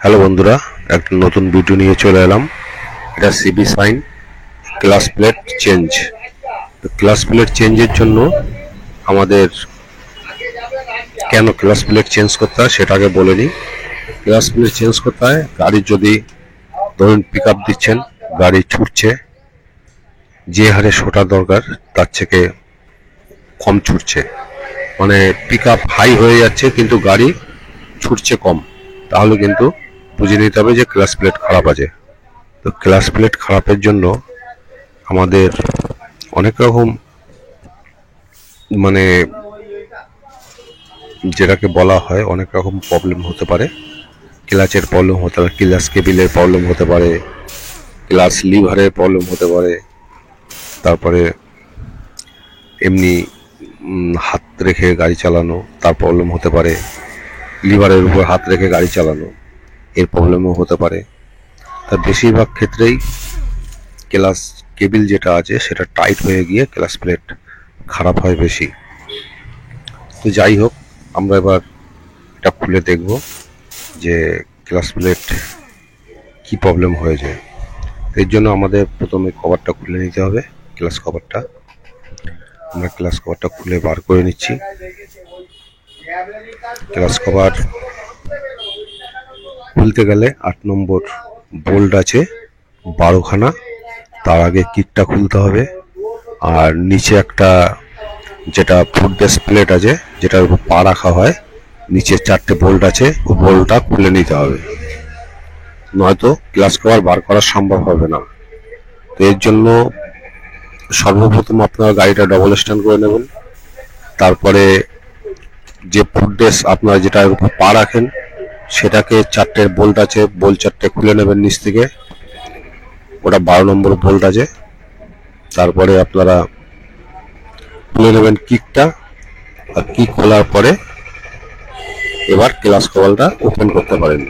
Hello বন্ধুরা, একটা নতুন ভিডিও নিয়ে চলে এলাম। এটা সিবি সাইন class plate change. Class plate চেঞ্জের জন্য আমাদের কেন ক্লাস প্লেট চেঞ্জ করতে হয় সেটা আগে বলে নিই। ক্লাস প্লেট চেঞ্জ করতে হয় গাড়ির যদি ধরুন পিক আপ দিচ্ছেন, গাড়ি ছুটছে, যে হারে ছোটা দরকার তার থেকে কম ছুটছে, মানে পিক আপ হাই হয়ে যাচ্ছে কিন্তু গাড়ি ছুটছে কম, তাহলে কিন্তু বুঝে নিতে হবে যে ক্লাস প্লেট খারাপ আছে। তো ক্লাস প্লেট খারাপের জন্য আমাদের অনেক রকম মানে যেটাকে বলা হয় অনেক রকম প্রবলেম হতে পারে। ক্লাচের প্রবলেম হতে পারে, ক্লাচ কেবিলের প্রবলেম হতে পারে, ক্লাচ লিভারের প্রবলেম হতে পারে, তারপরে এমনি হাত রেখে গাড়ি চালানো তার প্রবলেম হতে পারে, লিভারের উপর হাত রেখে গাড়ি চালানো এর প্রবলেমও হতে পারে। তার বেশিরভাগ ক্ষেত্রেই ক্লাচ কেবিল যেটা আছে সেটা টাইট হয়ে গিয়ে ক্লাচ প্লেট খারাপ হয় বেশি। তো যাই হোক, আমরা এবার এটা খুলে দেখব যে ক্লাচ প্লেট কি প্রবলেম হয়েছে। এর জন্য আমাদের প্রথমে কভারটা খুলে নিতে হবে। ক্লাচ কভারটা আমরা ক্লাচ কভারটা খুলে বার করে নিচ্ছি। ক্লাচ কভার খুলতে গেলে 8 নম্বর বোল্ট আছে 12খানা, তার আগে কিটটা খুলতে হবে। আর নিচে একটা যেটা ফুটবেস প্লেট আছে যেটার উপর পা রাখা হয়, নিচে 4টে বোল্ট আছে, ওই বোল্টটা খুলে নিতে হবে, নয়তো ক্লাচ কভার বার করা সম্ভব হবে না। তো এর জন্য সর্বপ্রথম আপনারা গাড়িটা ডবল স্ট্যান্ড করে নেবেন। তারপরে যে ফুটবেস আপনারা যেটার উপর পা রাখেন সেটাকে 4টে বোল্ট আছে, বোল্ট 4টে খুলে নেবেন নিচ থেকে, ওটা 12 নম্বর বোল্ট আছে। তারপরে আপনারা খুলে নেবেন কিকটা, আর কিক খোলার পরে এবার ক্লাচ কভারটা ওপেন করতে পারেন।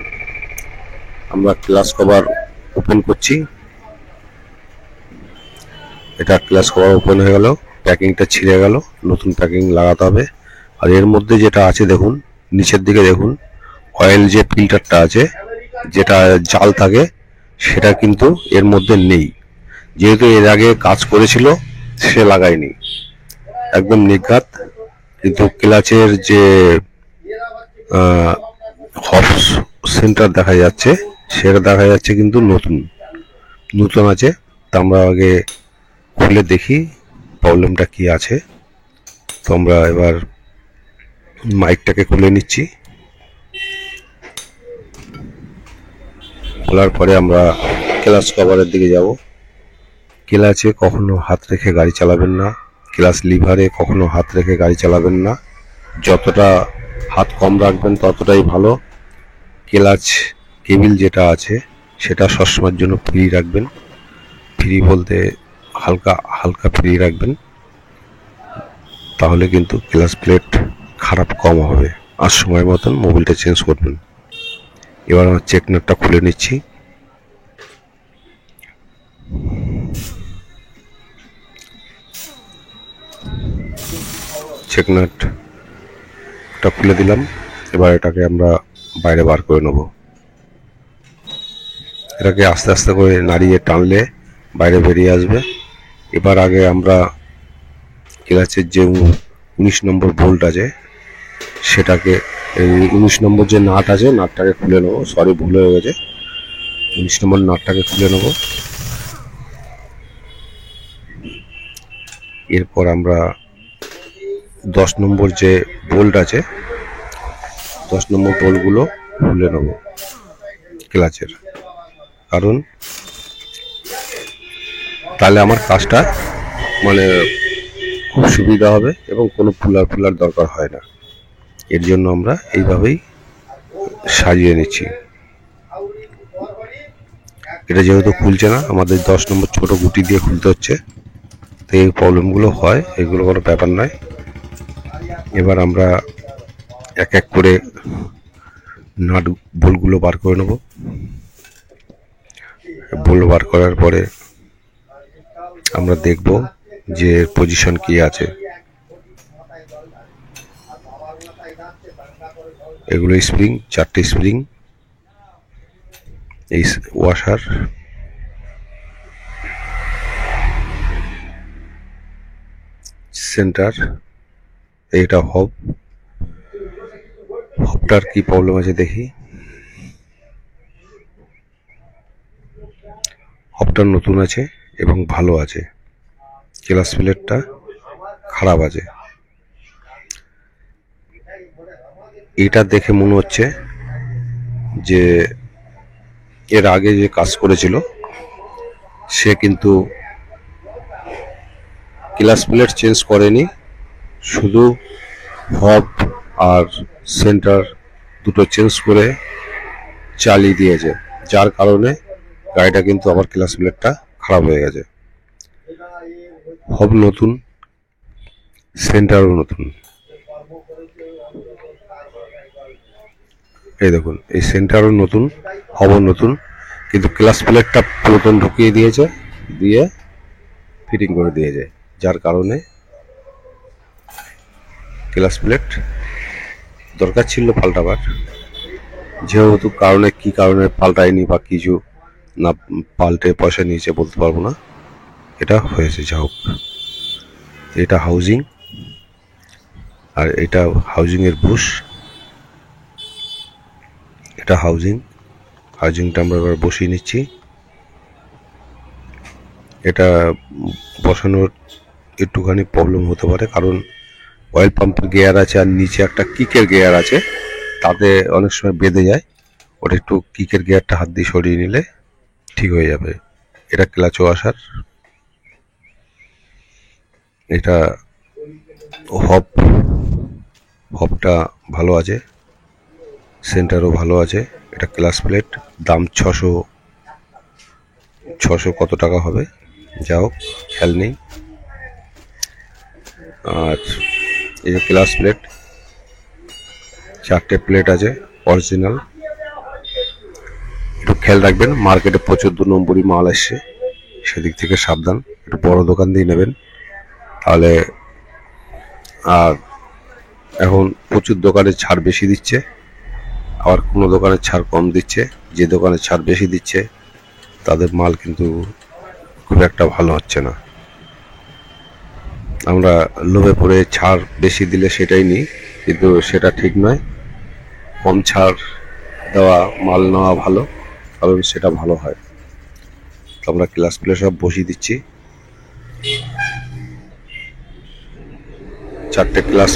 আমরা ক্লাচ কভার ওপেন করছি। এটা ক্লাচ কভার ওপেন হয়ে গেল, প্যাকিংটা ছিঁড়ে গেল, নতুন প্যাকিং লাগাতে হবে। আর এর মধ্যে যেটা আছে দেখুন, নিচের দিকে দেখুন, অয়েল যে ফিল্টারটা আছে যেটা জাল থাকে সেটা কিন্তু এর মধ্যে নেই। যেহেতু এর আগে কাজ করেছিল সে লাগায়নি, একদম নিঘাত। কিন্তু ক্লাচের যে হবস সেন্টার দেখা যাচ্ছে সেটা দেখা যাচ্ছে কিন্তু নতুন নতুন আছে। তা আমরা আগে খুলে দেখি প্রবলেমটা কি আছে। তো আমরা এবার মাইকটাকে খুলে নিচ্ছি। খোলার পরে আমরা ক্লাচ কভারের দিকে যাব। ক্লাচে কখনো হাত রেখে গাড়ি চালাবেন না, ক্লাচ লিভারে কখনো হাত রেখে গাড়ি চালাবেন না, যতটা হাত কম রাখবেন ততটাই ভালো। ক্লাচ কেবিল যেটা আছে সেটা সবসময়ের জন্য ফ্রি রাখবেন, ফ্রি বলতে হালকা হালকা ফ্রি রাখবেন, তাহলে কিন্তু ক্লাচ প্লেট খারাপ কম হবে। আর সময় মতন মোবিলটা চেঞ্জ করবেন। এবার আমার চেক নাটটা খুলে নিচ্ছি। চেক নাটটা খুলে দিলাম। এবার এটাকে আমরা বাইরে বার করে নেব। এটাকে আস্তে আস্তে করে নাড়িয়ে টানলে বাইরে বেরিয়ে আসবে। এবার আগে আমরা ক্লাচের যে 19 নম্বর বোল্ট আছে সেটাকে, এই 19 নম্বর যে নাট আছে নাটটাকে খুলে নেবো। সরি, ভুল হয়ে গেছে, 19 নম্বর নাটটাকে খুলে নেব। এরপর আমরা 10 নম্বর যে বোল্ট আছে 10 নম্বর বোল্টগুলো খুলে নেব ক্লাচের, কারণ তাহলে আমার কাজটা মানে খুব সুবিধা হবে এবং কোনো ফুলার দরকার হয় না। এর জন্য আমরা এইভাবেই সাজিয়ে নিচ্ছি। এটা যেহেতু খুলছে না, আমাদের 10 নম্বর ছোট গুটি দিয়ে খুলতে হচ্ছে, তো এই প্রবলেমগুলো হয়, এগুলো কোনো ব্যাপার নয়। এবার আমরা এক এক করে নাট বোল্টগুলো বার করে নেব। বোল্ট বার করার পরে আমরা দেখব যে পজিশন কি আছে। এগুলো স্প্রিং, 4টে স্প্রিং, এই ওয়াশার, সেন্টার, এইটা হবটার কি প্রবলেম আছে দেখি। হবটা নতুন আছে এবং ভালো আছে, ক্লাচ প্লেটটা খারাপ আছে। এটা দেখে মনে হচ্ছে যে এর আগে যে কাজ করেছিল সে কিন্তু ক্লাচ প্লেট চেঞ্জ করেনি, শুধু হব আর সেন্টার দুটো চেঞ্জ করে চালিয়ে দিয়েছে, যার কারণে গাড়িটা কিন্তু আবার ক্লাচ প্লেটটা খারাপ হয়ে গেছে। হব নতুন, সেন্টারও নতুন। এই দেখুন, এই সেন্টারও নতুন, হবও নতুন, কিন্তু ক্লাচ প্লেটটা পুরাতন ঢুকিয়ে দিয়েছে, দিয়ে ফিটিং করে দিয়েছে, যার কারণে ক্লাচ প্লেট দরকার ছিল পাল্টাবার। যেহেতু কি কারণে পাল্টায়নি বা কিছু না পাল্টে পয়সা নিয়েছে বলতে পারবো না, এটা হয়েছে। যা হোক, এটা হাউজিং, আর এটা হাউজিংয়ের বুশ। এটা হাউজিংটা আমরা এবার বসিয়ে নিচ্ছি। এটা বসানোর একটুখানি প্রবলেম হতে পারে, কারণ অয়েল পাম্পের গিয়ার আছে আর নিচে একটা কিকের গিয়ার আছে, তাতে অনেক সময় বেঁধে যায়। ওটা একটু কিকের গিয়ারটা হাত দিয়ে সরিয়ে নিলে ঠিক হয়ে যাবে। এটা ক্লাচ ওয়াশার, এটা হবটা ভালো আছে, সেন্টারও ভালো আছে। এটা ক্লাচ প্লেট, দাম 600 কত টাকা হবে, যাও খেয়াল নেই। আর এই যে ক্লাচ প্লেট, 4টে প্লেট আছে অরিজিনাল। একটু খেয়াল রাখবেন, মার্কেটে প্রচুর 2 নম্বরই মাল আসছে, সেদিক থেকে সাবধান। একটু বড় দোকান দিয়ে নেবেন তাহলে। আর এখন প্রচুর দোকানে ছাড় বেশি দিচ্ছে, আবার কোনো দোকানে ছাড় কম দিচ্ছে। যে দোকানে ছাড় বেশি দিচ্ছে তাদের মাল কিন্তু খুব একটা ভালো হচ্ছে না। আমরা লোভে পড়ে ছাড় বেশি দিলে সেটাই নিই, কিন্তু সেটা ঠিক নয়। কম ছাড় দেওয়া মাল নেওয়া ভালো, কারণ সেটা ভালো হয়। তো আমরা ক্লাচ প্লেট সব বসিয়ে দিচ্ছি। 4টে ক্লাচ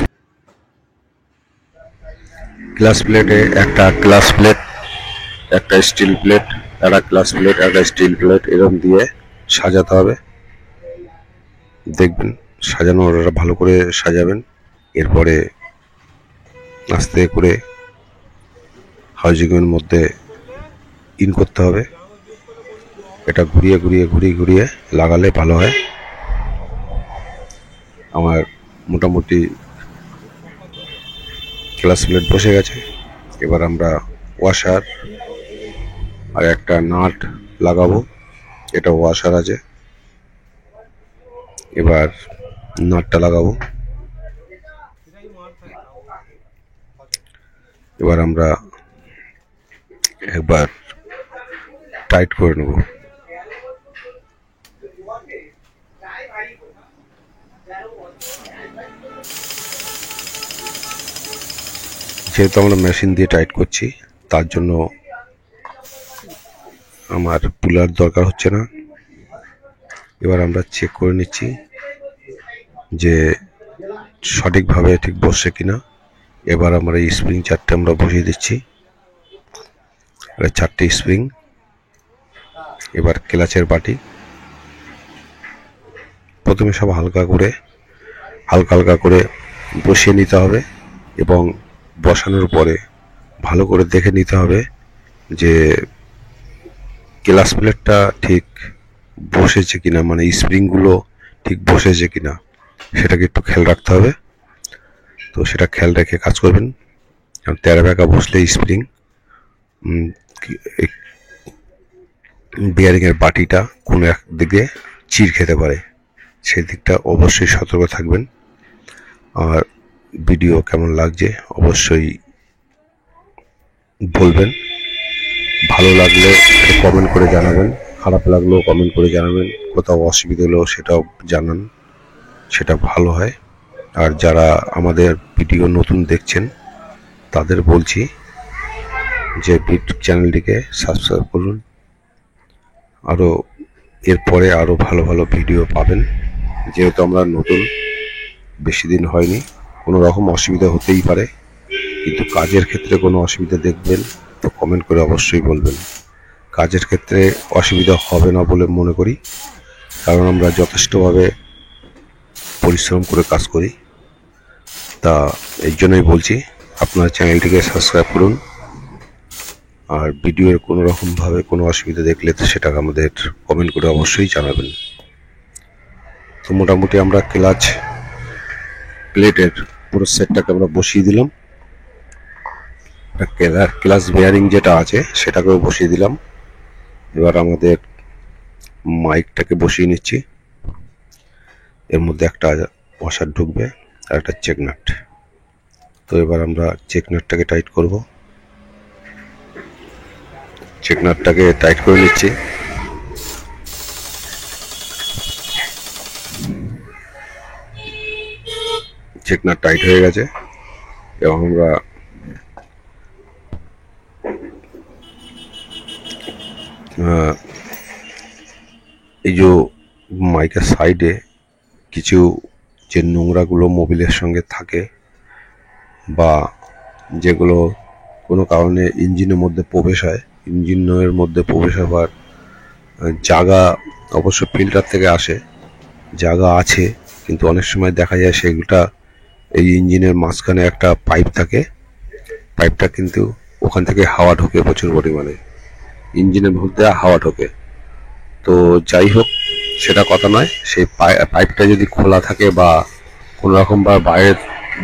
প্লেটে একটা ক্লাচ প্লেট, একটা স্টিল প্লেট, একটা ক্লাচ প্লেট, একটা স্টিল প্লেট, এরকম দিয়ে সাজাতে হবে। দেখবেন সাজানোর ভালো করে সাজাবেন। এরপরে আস্তে করে হাউজিংয়ের মধ্যে ইন করতে হবে। এটা ঘুরিয়ে লাগালে ভালো হয়। আমার মোটামুটি ক্লাচ প্লেট বসে গেছে। এবার আমরা ওয়াশার আর একটা নাট লাগাবো। এটা ওয়াশার আছে, এবার নাটটা লাগাবো। এবার আমরা একবার টাইট করে নেব। যেহেতু আমরা মেশিন দিয়ে টাইট করছি, তার জন্য আমার পুলার দরকার হচ্ছে না। এবার আমরা চেক করে নিচ্ছি যে সঠিকভাবে ঠিক বসছে কিনা। এবার আমরা এই স্প্রিং 4টে আমরা বসিয়ে দিচ্ছি, 4টে স্প্রিং। এবার ক্লাচের বাটি প্রথমে সব হালকা হালকা করে বসিয়ে নিতে হবে, এবং বসানোর পরে ভালো করে দেখে নিতে হবে যে ক্লাচ প্লেটটা ঠিক বসেছে কিনা, মানে স্প্রিংগুলো ঠিক বসেছে কিনা, সেটাকে একটু খেয়াল রাখতে হবে। তো সেটা খেয়াল রেখে কাজ করবেন, কারণ তেরা বেঁকা বসলে স্প্রিং বিয়ারিংয়ের বাটিটা কোনো এক দিকে চির খেতে পারে, সেই দিকটা অবশ্যই সতর্ক থাকবেন। আর ভিডিও কেমন লাগছে অবশ্যই বলবেন। ভালো লাগলে কমেন্ট করে জানাবেন, খারাপ লাগলেও কমেন্ট করে জানাবেন, কোথাও অসুবিধা হলেও সেটাও জানান, সেটা ভালো হয়। আর যারা আমাদের ভিডিও নতুন দেখছেন তাদের বলছি যে ইউটিউব চ্যানেলটিকে সাবস্ক্রাইব করুন, আরও এরপরে আরও ভালো ভালো ভিডিও পাবেন। যেহেতু আমরা নতুন, বেশি দিন হয়নি, কোনো রকম অসুবিধা হতেই পারে, কিন্তু কাজের ক্ষেত্রে কোনো অসুবিধা দেখবেন তো কমেন্ট করে অবশ্যই বলবেন। কাজের ক্ষেত্রে অসুবিধা হবে না বলে মনে করি, কারণ আমরা যথেষ্টভাবে পরিশ্রম করে কাজ করি। তা এই জন্যই বলছি আপনার চ্যানেলটিকে সাবস্ক্রাইব করুন, আর ভিডিওর কোনো রকমভাবে কোনো অসুবিধা দেখলে তো সেটা আমাদের কমেন্ট করে অবশ্যই জানাবেন। তো মোটামুটি আমরা ক্লাচ প্লেটের পুরো সেটটাকে আমরা বসিয়ে দিলাম, ক্লাচ বেয়ারিং যেটা আছে সেটাকেও বসিয়ে দিলাম। এবার আমাদের মাইকটাকে বসিয়ে নিচ্ছি, এর মধ্যে একটা ওয়াশার ঢুকবে আর একটা চেক নাট। তো এবার আমরা চেক নাটটাকে টাইট করব, চেক নাটটাকে টাইট করে নিচ্ছি। চেক নাট টাইট হয়ে গেছে এবং আমরা এই যে মাইকের সাইডে কিছু যে নোংরাগুলো মোবিলের সঙ্গে থাকে বা যেগুলো কোনো কারণে ইঞ্জিনের মধ্যে প্রবেশ হয়, ইঞ্জিনের মধ্যে প্রবেশ হওয়ার জায়গা অবশ্য ফিল্টার থেকে আসে, জায়গা আছে, কিন্তু অনেক সময় দেখা যায় সেগুলোটা এই ইঞ্জিনের মাঝখানে একটা পাইপ থাকে, পাইপটা কিন্তু ওখান থেকে হাওয়া ঢোকে প্রচুর পরিমাণে, ইঞ্জিনের মধ্যে হাওয়া ঢোকে। তো যাই হোক, সেটা কথা নয়, সেই পাইপটা যদি খোলা থাকে বা কোনো রকম বা বাইরে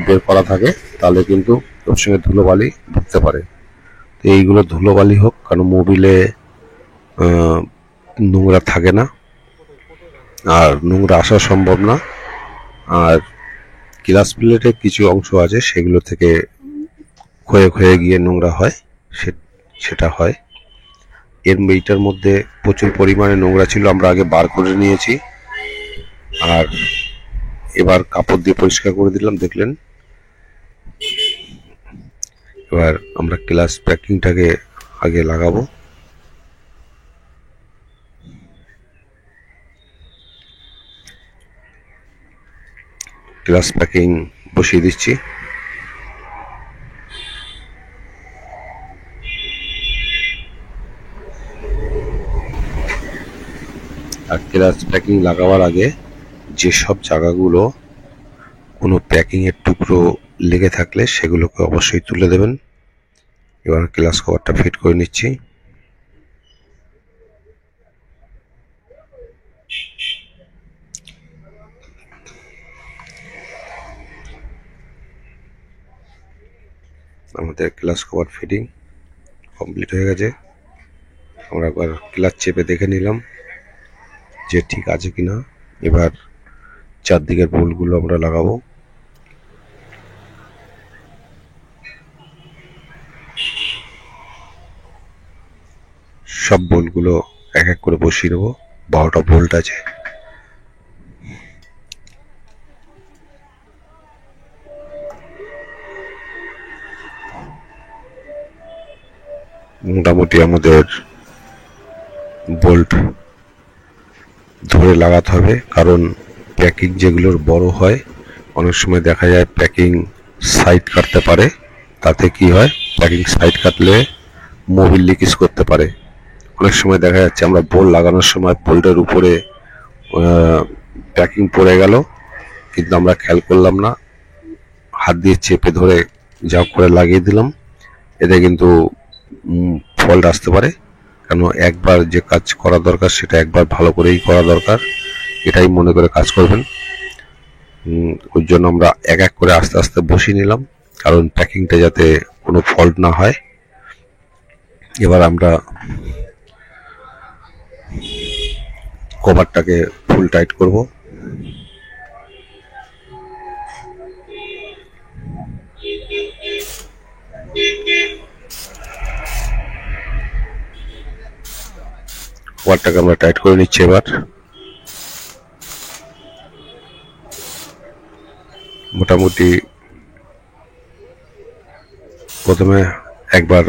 বের করা থাকে তাহলে কিন্তু ওর সঙ্গে ধুলোবালি ঢুকতে পারে। তো এইগুলো ধুলোবালি হোক, কারণ মোবিলে নোংরা থাকে না আর নোংরা আসা সম্ভব না। আর ক্লাচ প্লেটে কিছু অংশ আছে সেগুলো থেকে ক্ষয়ে ক্ষয়ে গিয়ে নোংরা হয়, সেটা হয়। এইটার মধ্যে প্রচুর পরিমাণে নোংরা ছিল, আমরা আগে বার করে নিয়েছি আর এবার কাপড় দিয়ে পরিষ্কার করে দিলাম, দেখলেন। এবার আমরা ক্লাচ প্যাকিংটাকে আগে লাগাবো। ক্লাচ প্যাকিং বসিয়ে দিচ্ছি। আর ক্লাচ প্যাকিং লাগাবার আগে যেসব জায়গাগুলো কোনো প্যাকিংয়ের টুকরো লেগে থাকলে সেগুলোকে অবশ্যই তুলে দেবেন। এবার ক্লাচ কভারটা ফিট করে নিচ্ছি। আমাদের ক্লাচ কভার ফিটিং কমপ্লিট হয়ে গেছে। আমরা একবার ক্লাচ চেপে দেখে নিলাম যে ঠিক আছে কিনা। এবার চারদিকের বোল্টগুলো আমরা লাগাবো। সব বোল্টগুলো এক এক করে বসিয়ে নেবো, 12টা বোল্ট আছে। মোটামুটি আমাদের বোল্ট ধরে লাগাতে হবে, কারণ প্যাকিং যেগুলোর বড় হয় অনেক সময় দেখা যায় প্যাকিং সাইড কাটতে পারে। তাতে কি হয়, প্যাকিং সাইড কাটলে মোবিল লিকেজ করতে পারে। অনেক সময় দেখা যাচ্ছে আমরা বোল্ট লাগানোর সময় বোল্টের উপরে প্যাকিং পড়ে গেল, কিন্তু আমরা খেয়াল করলাম না, হাত দিয়ে চেপে ধরে যা করে লাগিয়ে দিলাম, এতে কিন্তু ফল্ট আসতে পারে। কারণ একবার যে কাজ করা দরকার সেটা একবার ভালো করেই করা দরকার, এটাই মনে করে কাজ করবেন। ওই জন্য আমরা এক এক করে আস্তে আস্তে বসিয়ে নিলাম, কারণ প্যাকিংটা যাতে কোনো ফল্ট না হয়। এবার আমরা কভারটাকে ফুল টাইট করব। ওয়ারটাকে আমরা টাইট করে নিচ্ছি। এবার মোটামুটি প্রথমে একবার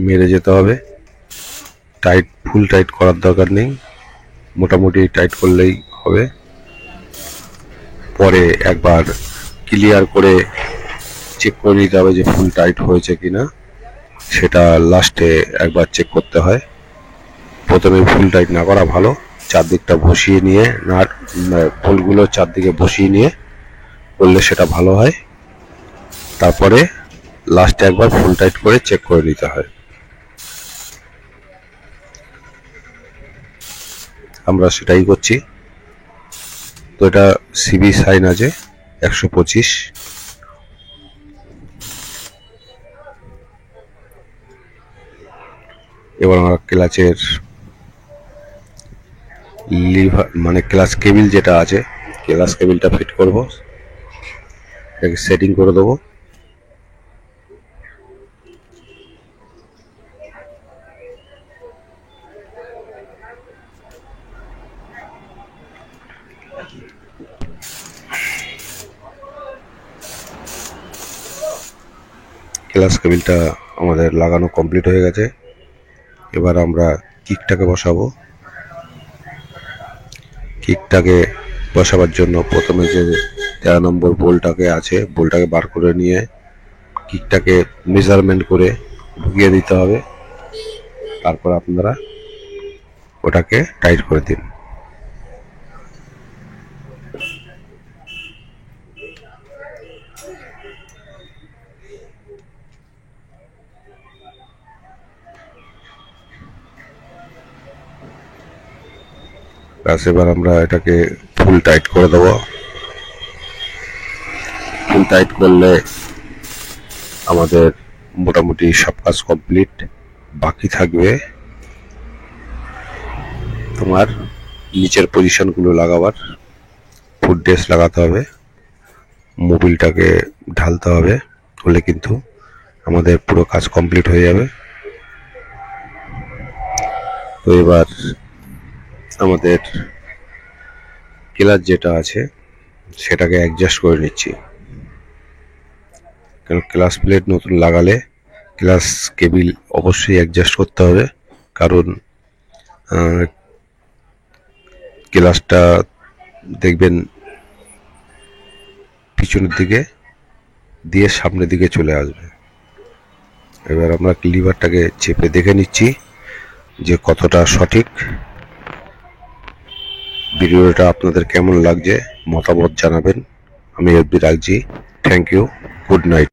মেরে যেতে হবে, টাইট ফুল টাইট করার দরকার নেই, মোটামুটি টাইট করলেই হবে। পরে একবার ক্লিয়ার করে চেক করে নিতে হবে যে ফুল টাইট হয়েছে কিনা, সেটা লাস্টে একবার চেক করতে হয়। প্রথমে ফুল টাইট না করা ভালো, চারদিকটা বসিয়ে নিয়ে নাট বোল্টগুলো চারদিকে বসিয়ে নিয়ে করলে সেটা ভালো হয়। তারপরে লাস্টে একবার ফুল টাইট করে চেক করে নিতে হয়। আমরা সেটাই করছি। তো এটা সিবি সাইন আছে 125। এবার আমরা ক্লাচের লিভার মানে ক্লাচ কেবিল যেটা আছে, ক্লাচ কেবিলটা ফিট করব, এটাকে সেটিং করে দেবো। ক্লাচ কেবিলটা আমাদের লাগানো কমপ্লিট হয়ে গেছে। এবার আমরা কিকটাকে বসাবো। কিকটাকে বসাবার জন্য প্রথমে যে 13 নম্বর বোল্টটাকে আছে, বোল্টটাকে বার করে নিয়ে কিকটাকে মেজারমেন্ট করে ঢুকিয়ে দিতে হবে। তারপর আপনারা ওটাকে টাইট করে দিন। এবার আমরা এটাকে ফুল টাইট করে দেবো। ফুল টাইট করলে আমাদের মোটামুটি সব কাজ কমপ্লিট। বাকি থাকবে তোমার নিচের পজিশনগুলো লাগাবার। ফুট ড্রেস লাগাতে হবে, মোবিলটাকে ঢালতে হবে, হলে কিন্তু আমাদের পুরো কাজ কমপ্লিট হয়ে যাবে। তো এবার আমাদের ক্লাচ যেটা আছে সেটাকে অ্যাডজাস্ট করে নিচ্ছি, কারণ ক্লাচ প্লেট নতুন লাগালে ক্লাচ কেবিল অবশ্যই অ্যাডজাস্ট করতে হবে, কারণ ক্লাচটা দেখবেন পিছনের দিকে দিয়ে সামনের দিকে চলে আসবে। এবার আমরা লিভারটাকে চেপে দেখে নিচ্ছি যে কতটা সঠিক। ভিডিওটা আপনাদের কেমন লাগছে মতামত জানাবেন। আমি এফবি রাখছি। Thank you, good night.